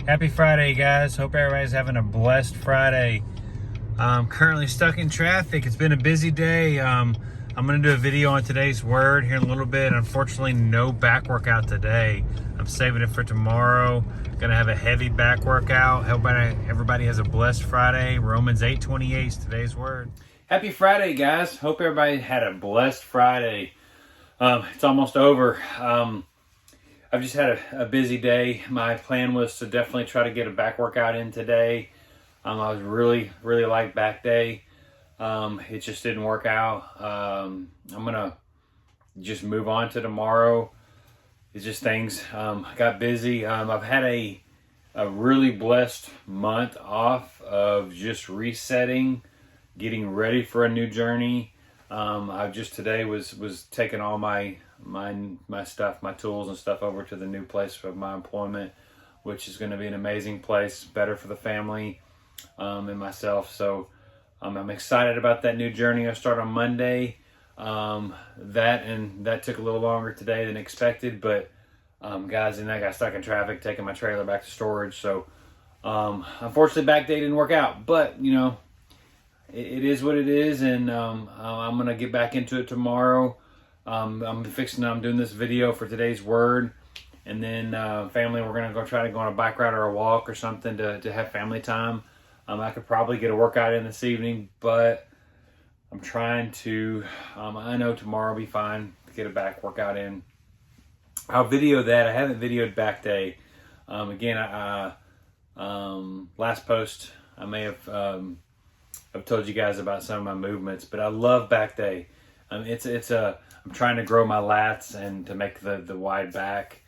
Happy Friday, guys. Hope everybody's having a blessed Friday. I'm currently stuck in traffic. It's been a busy day. I'm going to do a video on today's word here in a little bit. Unfortunately, no back workout today. I'm saving it for tomorrow. Going to have a heavy back workout. Hope everybody has a blessed Friday. Romans 8:28 is today's word. Happy Friday, guys. Hope everybody had a blessed Friday. It's almost over. I've just had a busy day. My plan was to definitely try to get a back workout in today. I was really like back day. It just didn't work out. I'm gonna just move on to tomorrow. It's just things got busy. I've had a really blessed month off of just resetting, getting ready for a new journey. I just today was taking all my stuff, my tools and stuff over to the new place of my employment, which is going to be an amazing place, better for the family and myself. So I'm excited about that new journey. I start on Monday. That took a little longer today than expected, but guys, and I got stuck in traffic taking my trailer back to storage. So unfortunately, back day didn't work out, but you know, it is what it is, and I'm gonna get back into it tomorrow. I'm doing this video for today's word, and then family, we're gonna try to go on a bike ride or a walk or something to have family time. I could probably get a workout in this evening, but I'm trying to. I know tomorrow will be fine to get a back workout in. I'll video that. I haven't videoed back day. Again, last post I may have. I've told you guys about some of my movements, but I love back day. I'm trying to grow my lats and to make the wide back.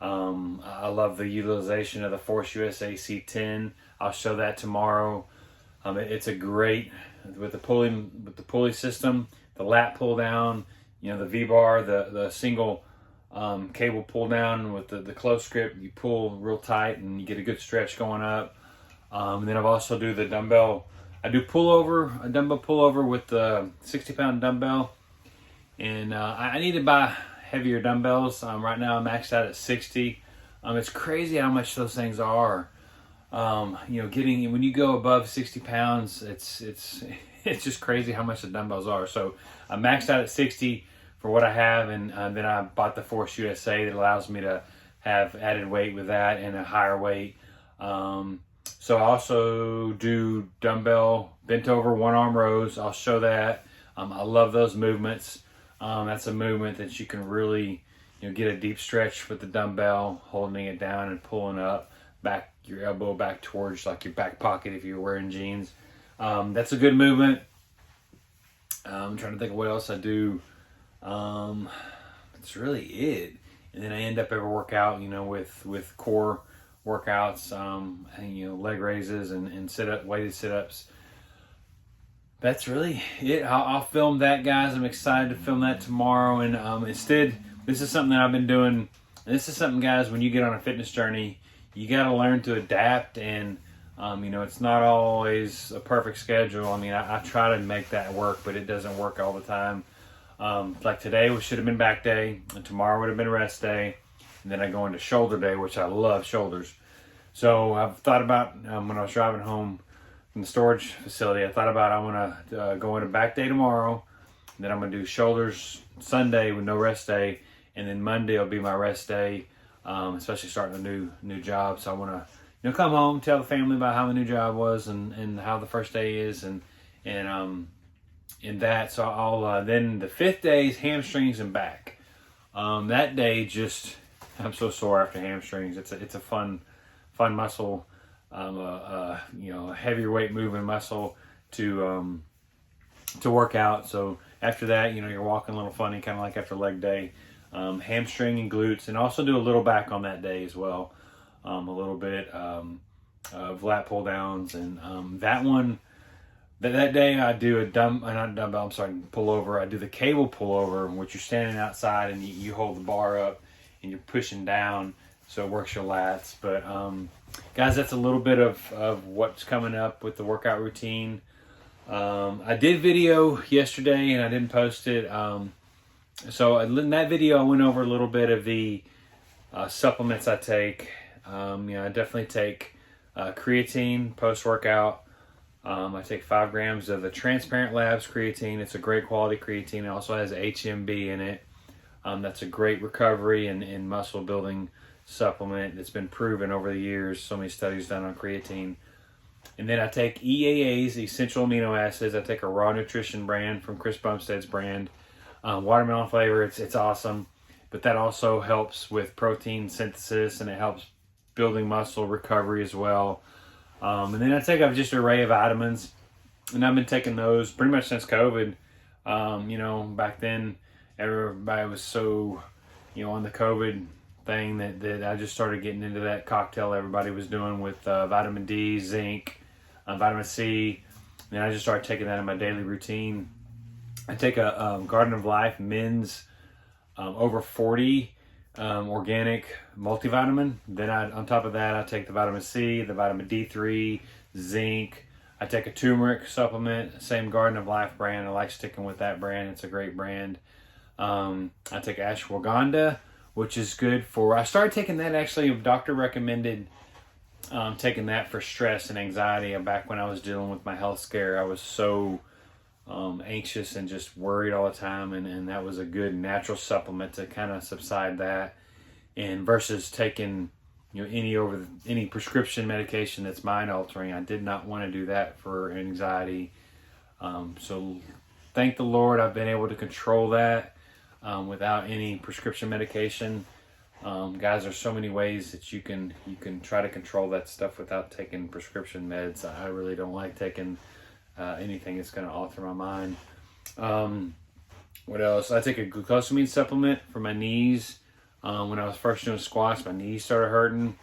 I love the utilization of the Force USA C10. I'll show that tomorrow. It's a great with the pulley system, the lat pull down, you know, the V-bar, the single cable pull down with the close grip. You pull real tight and you get a good stretch going up. And then I've also do the dumbbell. I do a dumbbell pullover with the 60-pound dumbbell. And I need to buy heavier dumbbells. Right now I'm maxed out at 60. It's crazy how much those things are. You know, when you go above 60 pounds, it's just crazy how much the dumbbells are. So I'm maxed out at 60 for what I have, and then I bought the Force USA that allows me to have added weight with that and a higher weight. So I also do dumbbell bent over one arm rows. I'll show that. I love those movements. That's a movement that you can really, you know, get a deep stretch with the dumbbell, holding it down and pulling up, back your elbow back towards like your back pocket if you're wearing jeans. That's a good movement. I'm trying to think of what else I do. That's really it. And then I end up every workout, you know, with core workouts, and, you know, leg raises and weighted sit-ups. That's really it. I'll film that, guys. I'm excited to film that tomorrow. And instead, this is something that I've been doing. This is something, guys, when you get on a fitness journey, you got to learn to adapt. And, you know, it's not always a perfect schedule. I mean, I try to make that work, but it doesn't work all the time. Like today should have been back day, and tomorrow would have been rest day. And then I go into shoulder day, which I love shoulders. So I've thought about, when I was driving home from the storage facility, I thought about I want to go into back day tomorrow. Then I'm going to do shoulders Sunday with no rest day. And then Monday will be my rest day, especially starting a new job. So I want to, you know, come home, tell the family about how my new job was and how the first day is and in that. So I'll then the fifth day is hamstrings and back. That day I'm so sore after hamstrings. It's a fun muscle, you know, a heavier weight moving muscle to work out. So after that, you know, you're walking a little funny, kind of like after leg day. Hamstring and glutes, and also do a little back on that day as well. A little bit of lat pull downs, and that day I do pull over. I do the cable pull over, which you're standing outside and you hold the bar up and you're pushing down, so it works your lats. But guys, that's a little bit of what's coming up with the workout routine. I did video yesterday and I didn't post it. So in that video I went over a little bit of the supplements I take. I definitely take creatine post-workout. I take 5 grams of the Transparent Labs creatine. It's a great quality creatine. It also has HMB in it. That's a great recovery and muscle building supplement that's been proven over the years. So many studies done on creatine. And then I take EAAs, essential amino acids. I take a Raw Nutrition brand from Chris Bumstead's brand. Watermelon flavor, it's awesome. But that also helps with protein synthesis, and it helps building muscle recovery as well. And then I take just an array of vitamins, and I've been taking those pretty much since COVID. Back then everybody was so, on the COVID thing that I just started getting into that cocktail everybody was doing with vitamin D, zinc, vitamin C. And I just started taking that in my daily routine. I take a Garden of Life men's over 40 organic multivitamin. Then on top of that, I take the vitamin C, the vitamin D3, zinc. I take a turmeric supplement, same Garden of Life brand. I like sticking with that brand. It's a great brand. I take ashwagandha, which is good I started taking that actually, a doctor recommended taking that for stress and anxiety. Back when I was dealing with my health scare, I was so anxious and just worried all the time, and that was a good natural supplement to kind of subside that. And versus taking any prescription medication that's mind altering, I did not want to do that for anxiety. So thank the Lord, I've been able to control that without any prescription medication. Guys, there's so many ways that you can try to control that stuff without taking prescription meds. I really don't like taking anything that's going to alter my mind. What else? I take a glucosamine supplement for my knees. When I was first doing squats, my knees started hurting.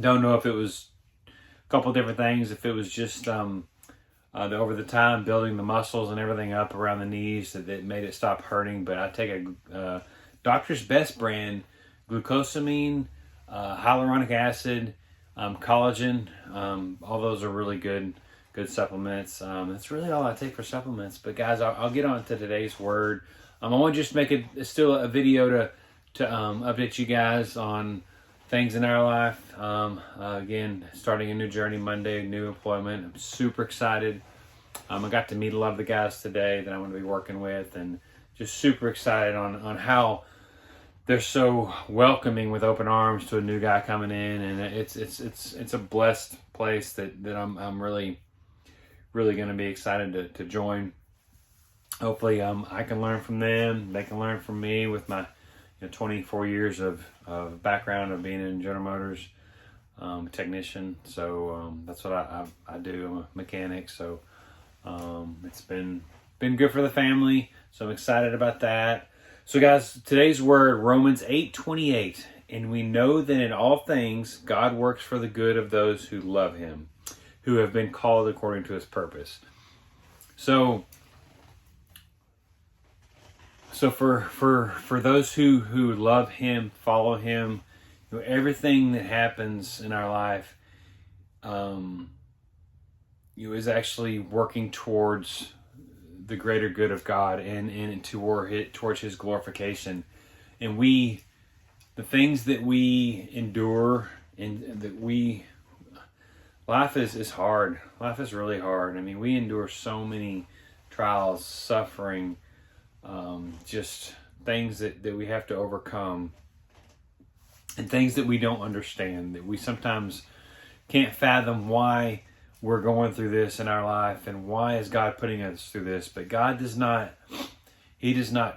Don't know if it was a couple different things. If it was just over the time building the muscles and everything up around the knees that made it stop hurting. But I take a Doctor's Best brand glucosamine, hyaluronic acid, collagen. All those are really good supplements. That's really all I take for supplements. But guys, I'll get on to today's word. I want to just make still a video to update you guys on things in our life. Again, starting a new journey Monday, new employment. I'm super excited. I got to meet a lot of the guys today that I'm going to be working with, and just super excited on how they're so welcoming with open arms to a new guy coming in, and it's a blessed place that I'm really going to be excited to join. Hopefully, I can learn from them. They can learn from me with my 24 years of background of being in General Motors, technician. So that's what I do. I'm a mechanic. So it's been good for the family. So I'm excited about that. So guys, today's word, Romans 8:28. And we know that in all things, God works for the good of those who love him, who have been called according to his purpose. So for those who love him, follow him, everything that happens in our life, is actually working towards the greater good of God and towards his glorification. And the things that we endure life is hard. Life is really hard. I mean, we endure so many trials, suffering, just things that we have to overcome, and things that we don't understand, that we sometimes can't fathom why we're going through this in our life, and why is God putting us through this. But God does not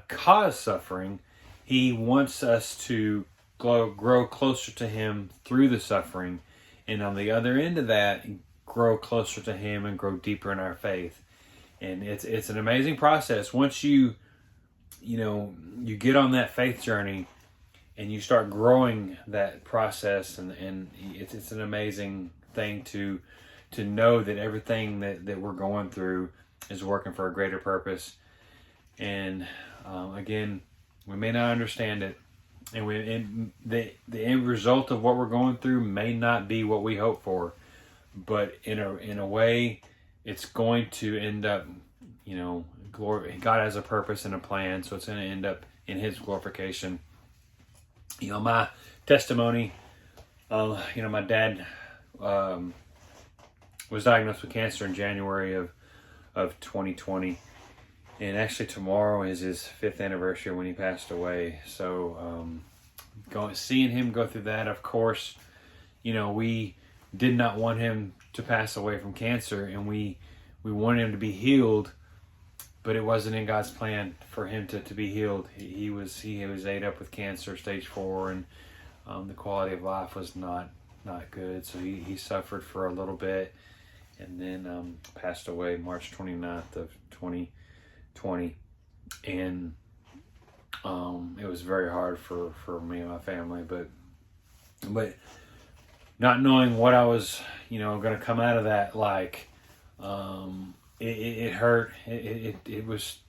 cause suffering. He wants us to grow closer to him through the suffering, and on the other end of that, grow closer to him and grow deeper in our faith. And it's an amazing process. Once you get on that faith journey and you start growing that process, and it's an amazing thing to know that everything that we're going through is working for a greater purpose. And again, we may not understand it, and the end result of what we're going through may not be what we hope for, but in a way, it's going to end up, God has a purpose and a plan, so it's going to end up in his glorification. My testimony My dad was diagnosed with cancer in January of 2020. And actually tomorrow is his 5th anniversary when he passed away. So seeing him go through that, of course, we did not want him to pass away from cancer, and we wanted him to be healed, but it wasn't in God's plan for him to be healed. He was ate up with cancer, stage 4, and the quality of life was not good. So he suffered for a little bit, and then passed away March 29th of 2020. And it was very hard for me and my family, but not knowing what I was, going to come out of that like, it hurt. It was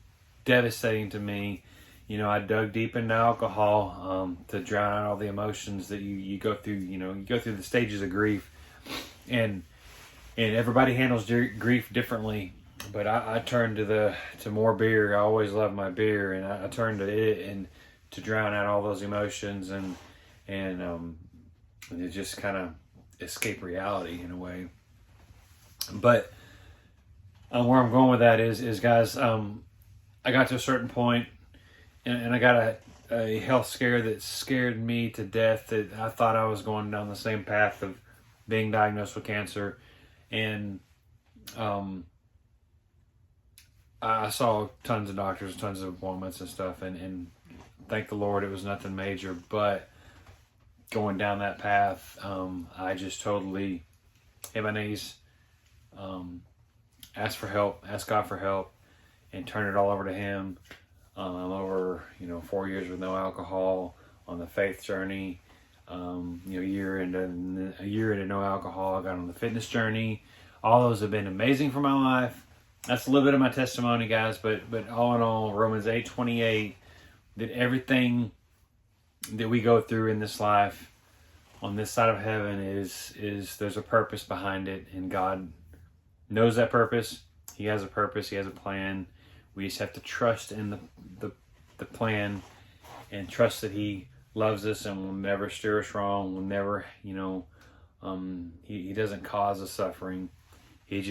devastating to me. I dug deep into alcohol to drown out all the emotions that you go through. You go through the stages of grief, and everybody handles grief differently. But I turned to more beer. I always loved my beer, and I turned to it and to drown out all those emotions and it just kind of escape reality in a way. But where I'm going with that is guys, I got to a certain point, and I got a health scare that scared me to death. That I thought I was going down the same path of being diagnosed with cancer, and I saw tons of doctors, tons of appointments and stuff, and thank the Lord it was nothing major. But going down that path, I just totally hit my knees, asked for help, asked God for help, and turned it all over to Him. I'm over 4 years with no alcohol on the faith journey. A year into no alcohol. I got on the fitness journey. All those have been amazing for my life. That's a little bit of my testimony, guys. But all in all, Romans 8:28, that everything that we go through in this life, on this side of heaven, is there's a purpose behind it, and God knows that purpose. He has a purpose. He has a plan. We just have to trust in the plan, and trust that He loves us and will never steer us wrong. Will never, He doesn't cause the suffering. He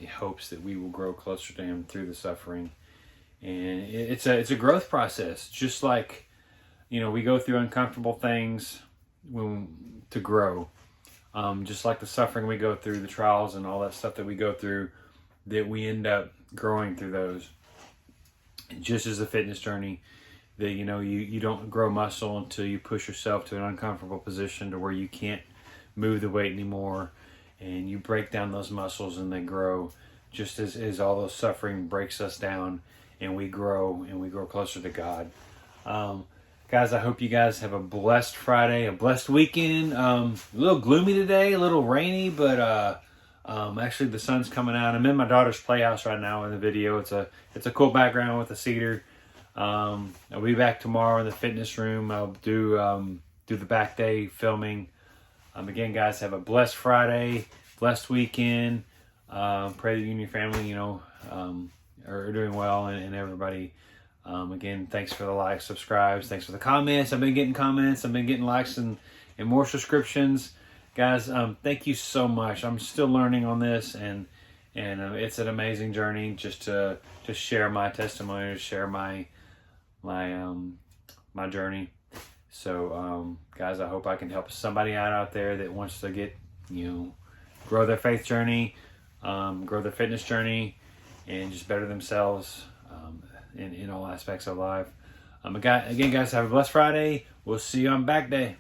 hopes that we will grow closer to Him through the suffering. And it's a growth process. Just like, we go through uncomfortable things to grow. Just like the suffering we go through, the trials and all that stuff that we go through, that we end up growing through those. Just as a fitness journey, that you don't grow muscle until you push yourself to an uncomfortable position to where you can't move the weight anymore, and you break down those muscles and they grow. Just as all those suffering breaks us down, and we grow closer to God. Guys, I hope you guys have a blessed Friday, a blessed weekend. A little gloomy today, a little rainy, but actually the sun's coming out. I'm in my daughter's playhouse right now in the video. It's a cool background with a cedar. I'll be back tomorrow in the fitness room. I'll do the back day filming. Again, guys, have a blessed Friday, blessed weekend. Pray that you and your family, are doing well, and everybody. Again, thanks for the likes, subscribes. Thanks for the comments. I've been getting comments. I've been getting likes and more subscriptions. Guys, thank you so much. I'm still learning on this, and it's an amazing journey just to share my testimony, to share my journey. So, guys, I hope I can help somebody out there that wants to get, grow their faith journey, grow their fitness journey, and just better themselves in all aspects of life. Again, guys, have a blessed Friday. We'll see you on back day.